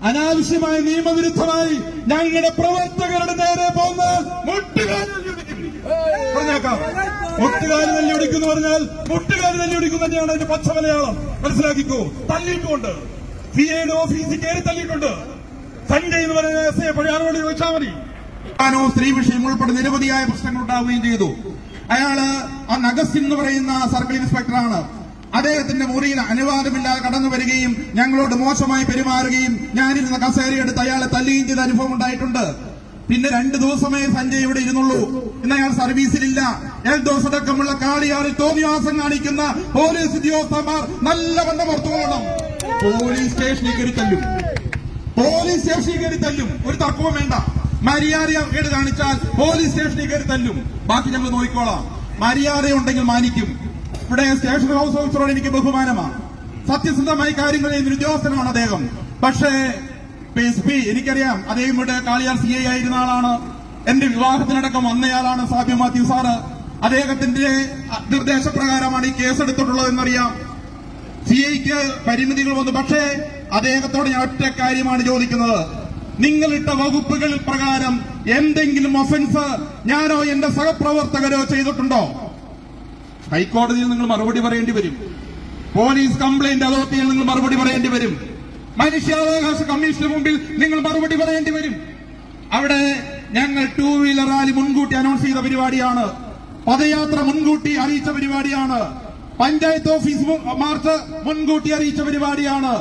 അനാവശ്യമായ നിയമവിരുദ്ധമായി ഞങ്ങളുടെ പ്രവർത്തകരുടെ നേരെ പോകുന്ന മുട്ടുകാലിൽ പറഞ്ഞേക്കാം. മുട്ടുകാലി തല്ലിയൊടിക്കുന്നു പറഞ്ഞാൽ മുട്ടുകാലി തല്ലിയൊടിക്കുന്നു തന്നെയാണ് അതിന്റെ പച്ച മലയാളം. മനസ്സിലാക്കിക്കോ. തല്ലിയിട്ടുണ്ട്, സിഐയുടെ ഓഫീസിൽ കയറി തല്ലിയിട്ടുണ്ട്. സഞ്ജയ് എന്ന് പറയുന്ന എസ് ഐ പഴയാളോട് ചോദിച്ചാൽ മതി. സ്ത്രീ വിഷയം ഉൾപ്പെടെ നിരവധിയായ പ്രശ്നങ്ങൾ ഉണ്ടാവുകയും ചെയ്തു. അയാള് ആ അഗസ്റ്റിൻ എന്ന് പറയുന്ന സർക്കിൾ ഇൻസ്പെക്ടറാണ്. അദ്ദേഹത്തിന്റെ മുറിയിൽ അനുവാദമില്ലാതെ കടന്നു വരികയും ഞങ്ങളോട് മോശമായി പെരുമാറുകയും ഞാനിരുന്ന കസേരയെടുത്ത് അയാളെ തല്ലുകയും ചെയ്ത അനുഭവം ഉണ്ടായിട്ടുണ്ട്. പിന്നെ 2 ദിവസമേ സഞ്ജയ് ഇവിടെ ഇരുന്നുള്ളൂ. ഇന്ന് അയാൾ സർവീസിലില്ല. എൽദോസ് അടക്കമുള്ള കാളിയാറിൽ തോന്നിവാസം കാണിക്കുന്ന പോലീസ് ഉദ്യോഗസ്ഥന്മാർ നല്ല ബന്ധം ഓർത്തുകൊള്ളണം. പോലീസ് സ്റ്റേഷനിൽ കയറി തല്ലും, പോലീസ് സ്റ്റേഷനിൽ കയറി തല്ലും. ഒരു തർക്കവും വേണ്ട. മര്യാദ കേട് കാണിച്ചാൽ പോലീസ് സ്റ്റേഷനിൽ കയറി തല്ലും. ബാക്കി ഞങ്ങൾ നോക്കിക്കോളാം. മര്യാദയുണ്ടെങ്കിൽ മാനിക്കും. ഇവിടെ സ്റ്റേഷൻ ഹൌസ് ഓഫീസറോട് എനിക്ക് ബഹുമാനമാണ്. സത്യസന്ധമായി കാര്യങ്ങൾ ചെയ്യുന്ന ഉദ്യോഗസ്ഥനാണ് അദ്ദേഹം. പക്ഷേ SP എനിക്കറിയാം, അദ്ദേഹം ഇവിടെ കാളിയാർ CI ആയിരുന്ന ആളാണ്. എന്റെ വിവാഹത്തിനടക്കം വന്നയാളാണ് സാബി മാത്യു സാറ്. അദ്ദേഹത്തിന്റെ നിർദ്ദേശപ്രകാരമാണ് ഈ കേസെടുത്തിട്ടുള്ളതെന്നറിയാം. CIക്ക് പരിമിതികൾ വന്നു. പക്ഷേ അദ്ദേഹത്തോട് ഞാൻ ഒറ്റ കാര്യമാണ് ചോദിക്കുന്നത്. നിങ്ങളിട്ട വകുപ്പുകൾ പ്രകാരം എന്തെങ്കിലും ഒഫൻസ് ഞാനോ എന്റെ സഹപ്രവർത്തകരോ ചെയ്തിട്ടുണ്ടോ? ഹൈക്കോടതിയിൽ നിങ്ങൾ മറുപടി പറയേണ്ടി വരും. പോലീസ് കംപ്ലൈന്റ് അതോറിറ്റിയിൽ നിങ്ങൾ മറുപടി പറയേണ്ടി വരും. മനുഷ്യാവകാശ കമ്മീഷന് മുമ്പിൽ നിങ്ങൾ മറുപടി പറയേണ്ടി വരും. അവിടെ ഞങ്ങൾ 2 വീലർ റാലി മുൻകൂട്ടി അനൗൺസ് ചെയ്ത പരിപാടിയാണ്. പദയാത്ര മുൻകൂട്ടി അറിയിച്ച പരിപാടിയാണ്. പഞ്ചായത്ത് ഓഫീസ് മാർച്ച് മുൻകൂട്ടി അറിയിച്ച പരിപാടിയാണ്.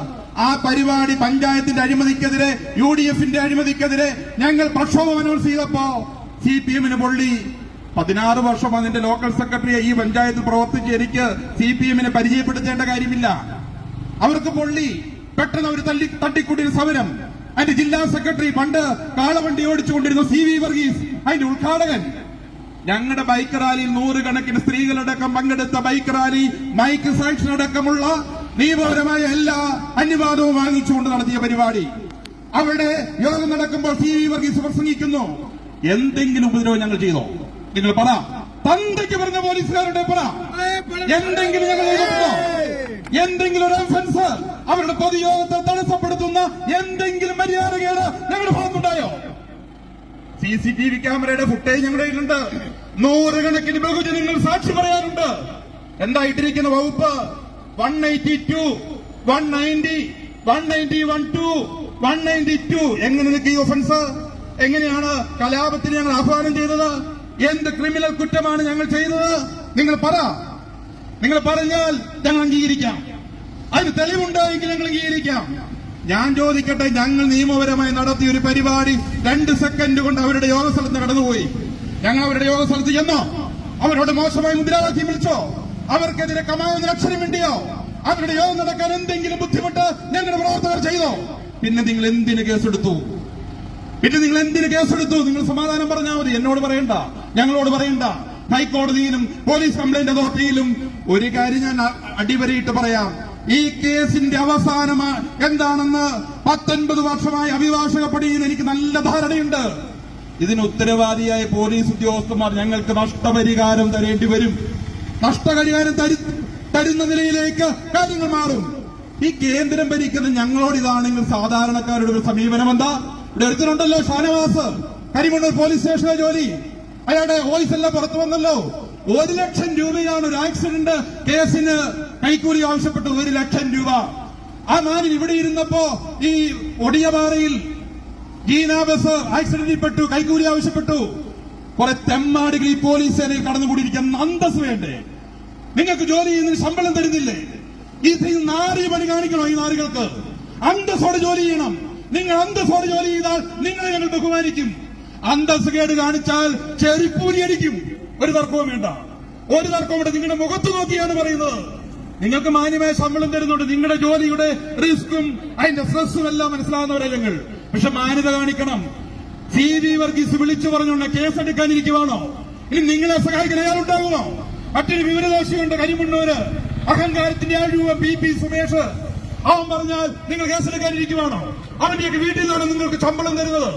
ആ പരിപാടി പഞ്ചായത്തിന്റെ അഴിമതിക്കെതിരെ, UDFന്റെ അഴിമതിക്കെതിരെ ഞങ്ങൾ പ്രക്ഷോഭം അനൗൺസ് ചെയ്തപ്പോ CPMന് പൊള്ളി. 16 വർഷം അതിന്റെ ലോക്കൽ സെക്രട്ടറിയെ ഈ പഞ്ചായത്തിൽ പ്രവർത്തിച്ച് എനിക്ക് CPMനെ പരിചയപ്പെടുത്തേണ്ട കാര്യമില്ല. അവർക്ക് പൊള്ളി. പെട്ടെന്ന് അവർ തട്ടിക്കൂട്ടിയ സമരം. അതിന്റെ ജില്ലാ സെക്രട്ടറി, പണ്ട് കാളവണ്ടി ഓടിച്ചുകൊണ്ടിരുന്ന CV വർഗീസ്, അതിന്റെ ഉദ്ഘാടകൻ. ഞങ്ങളുടെ ബൈക്ക് റാലിയിൽ 100 കണക്കിന് സ്ത്രീകളടക്കം പങ്കെടുത്ത ബൈക്ക് റാലി മൈക്ക് സാങ്ഷൻ അടക്കമുള്ള നിയമപരമായ എല്ലാ അനുവാദവും വാങ്ങിച്ചുകൊണ്ട് നടത്തിയ പരിപാടി. അവിടെ യോഗം നടക്കുമ്പോൾ CV വർഗീസ് പ്രസംഗിക്കുന്നു. എന്തെങ്കിലും ഉപദ്രവം ഞങ്ങൾ ചെയ്തോ? നിങ്ങൾ പറ. തന്തയ്ക്ക് പറഞ്ഞ പോലീസുകാരുടെ പറ. എന്തെങ്കിലും ഞങ്ങൾ ചെയ്തിട്ടുണ്ടോ? എന്തെങ്കിലും ഒരു ഒഫൻസ്, അവരുടെ പൊതുയോഗത്തെ തടസ്സപ്പെടുത്തുന്ന എന്തെങ്കിലും മര്യാദകേട് ഞങ്ങളുടെ ഭാഗത്തുണ്ടായോ? CCTV ക്യാമറയുടെ ഫുട്ടേജ് ഞങ്ങളുടെ കയ്യിലുണ്ട്. 100 കണക്കിന് ബഹുജനങ്ങൾ സാക്ഷി പറയാറുണ്ട്. എന്തായിട്ടിരിക്കുന്ന വകുപ്പ് 182, 190, 191, 192. എങ്ങനെ നിൽക്കുക ഈ ഒഫൻസ്? എങ്ങനെയാണ് കലാപത്തിന് ഞങ്ങൾ ആഹ്വാനം ചെയ്തത്? എന്ത് ക്രിമിനൽ കുറ്റമാണ് ഞങ്ങൾ ചെയ്തത്? നിങ്ങൾ പറ. നിങ്ങൾ പറഞ്ഞാൽ ഞങ്ങൾ അംഗീകരിക്കാം. അതിന് തെളിവുണ്ടായെങ്കിൽ ഞങ്ങൾ അംഗീകരിക്കാം. ഞാൻ ചോദിക്കട്ടെ, ഞങ്ങൾ നിയമപരമായി നടത്തിയ ഒരു പരിപാടി 2 സെക്കൻഡ് കൊണ്ട് അവരുടെ യോഗസ്ഥലത്ത് കടന്നുപോയി. ഞങ്ങൾ അവരുടെ യോഗസ്ഥലത്ത് ചെന്നോ? അവരോട് മോശമായി മുദ്രാവാക്യം വിളിച്ചോ? അവർക്കെതിരെ കമാവുന്ന അക്ഷരം വേണ്ടിയോ? അവരുടെ യോഗം നടക്കാൻ എന്തെങ്കിലും ബുദ്ധിമുട്ട് ഞങ്ങളുടെ പ്രവർത്തകർ ചെയ്തോ? പിന്നെ നിങ്ങൾ എന്തിന് കേസെടുത്തു? നിങ്ങൾ സമാധാനം പറഞ്ഞാൽ മതി. എന്നോട് പറയണ്ട, ഞങ്ങളോട് പറയണ്ട. ഹൈക്കോടതിയിലും പോലീസ് കംപ്ലൈന്റ് അതോറിറ്റിയിലും ഒരു കാര്യം ഞാൻ അടിവരയിട്ട് പറയാം. ഈ കേസിന്റെ അവസാനം എന്താണെന്ന് 19 വർഷമായി അഭിഭാഷക പണിയിൽ എനിക്ക് നല്ല ധാരണയുണ്ട്. ഇതിന് ഉത്തരവാദിയായ പോലീസ് ഉദ്യോഗസ്ഥന്മാർ ഞങ്ങൾക്ക് നഷ്ടപരിഹാരം തരേണ്ടി വരും. നഷ്ടപരിഹാരം തരുന്ന നിലയിലേക്ക് കാര്യങ്ങൾ മാറും. ഈ കേന്ദ്രം ഭരിക്കുന്ന ഞങ്ങളോട് ഇതാണെങ്കിൽ സാധാരണക്കാരുടെ ഒരു സമീപനം എന്താ? ഇവിടെ ഒരുത്തനുണ്ടല്ലോ, ഷാനവാസ്, കരിമണ്ണൂർ പോലീസ് സ്റ്റേഷനിലെ ജോലി. അയാളുടെ വോയിസ് എല്ലാം പുറത്തു വന്നല്ലോ. 1 ലക്ഷം രൂപയാണ് ഒരു ആക്സിഡന്റ് കേസിന് കൈക്കൂലി ആവശ്യപ്പെട്ടത്. 1 ലക്ഷം രൂപ. ആ മാനിൽ ഇവിടെ ഇരുന്നപ്പോ ഈ ഒടിയപാറയിൽ ജീന ബസ് ആക്സിഡന്റിൽ പെട്ടു, കൈക്കൂലി ആവശ്യപ്പെട്ടു. കുറെ തെമ്മാടികൾ ഈ പോലീസ് സേനയിൽ കടന്നുകൂടിയിരിക്കാൻ അന്തസ് വേണ്ടേ? നിങ്ങൾക്ക് ജോലി ചെയ്യുന്നതിന് ശമ്പളം തരുന്നില്ലേ? ഈ നാരി പണി കാണിക്കണോ? ഈ നാരികൾക്ക് അന്തസ്സോടെ ജോലി ചെയ്യണം. നിങ്ങൾ അന്തസ്സോടെ ജോലി ചെയ്താൽ നിങ്ങളെ ഞങ്ങൾ ബഹുമാനിക്കും. അന്തസ് കേട് കാണിച്ചാൽ ചെറിപ്പൂലി അടിക്കും. ഒരു തർക്കവും വേണ്ട. ഒരു തർക്കവും വേണ്ട. നിങ്ങളുടെ മുഖത്ത് നോക്കിയാണ് പറയുന്നത്. നിങ്ങൾക്ക് മാന്യമായ ശമ്പളം തരുന്നുണ്ട്. നിങ്ങളുടെ ജോലിയുടെ റിസ്ക്കും അതിന്റെ സ്ട്രെസ്സും എല്ലാം മനസ്സിലാകുന്നവരെ ഞങ്ങൾ. പക്ഷെ മാന്യത കാണിക്കണം. CV വർഗീസ് വിളിച്ചു പറഞ്ഞുകൊണ്ട് കേസെടുക്കാനിരിക്കുവാണോ? ഇനി നിങ്ങളെ സഹായിക്കാൻ അയാളുണ്ടാകുമോ? മറ്റൊരു വിവരദോഷിയുണ്ട്, കരിമണ്ണൂര്, അഹങ്കാരത്തിന്റെ 7 രൂപ BP സുമേഷ്. അവൻ പറഞ്ഞാൽ നിങ്ങൾ കേസെടുക്കാനിരിക്കുവാണോ? അവന്റെയൊക്കെ വീട്ടിൽ നിന്നാണ് നിങ്ങൾക്ക് ശമ്പളം തരുന്നത്.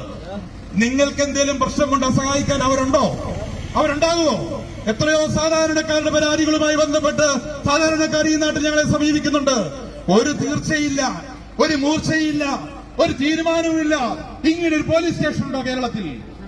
നിങ്ങൾക്ക് എന്തെങ്കിലും പ്രശ്നമുണ്ടോ? സഹായിക്കാൻ അവരുണ്ടാകുമോ? എത്രയോ സാധാരണക്കാരുടെ പരാതികളുമായി ബന്ധപ്പെട്ട് സാധാരണക്കാർ ഈ നാട്ടിൽ ഞങ്ങളെ സമീപിക്കുന്നുണ്ട്. ഒരു തീർച്ചയില്ല, ഒരു മൂർച്ചയില്ല. ഒരു തീരുമാനവുമില്ല. ഇങ്ങനെ ഒരു പോലീസ് സ്റ്റേഷൻ ഉണ്ടോ കേരളത്തിൽ?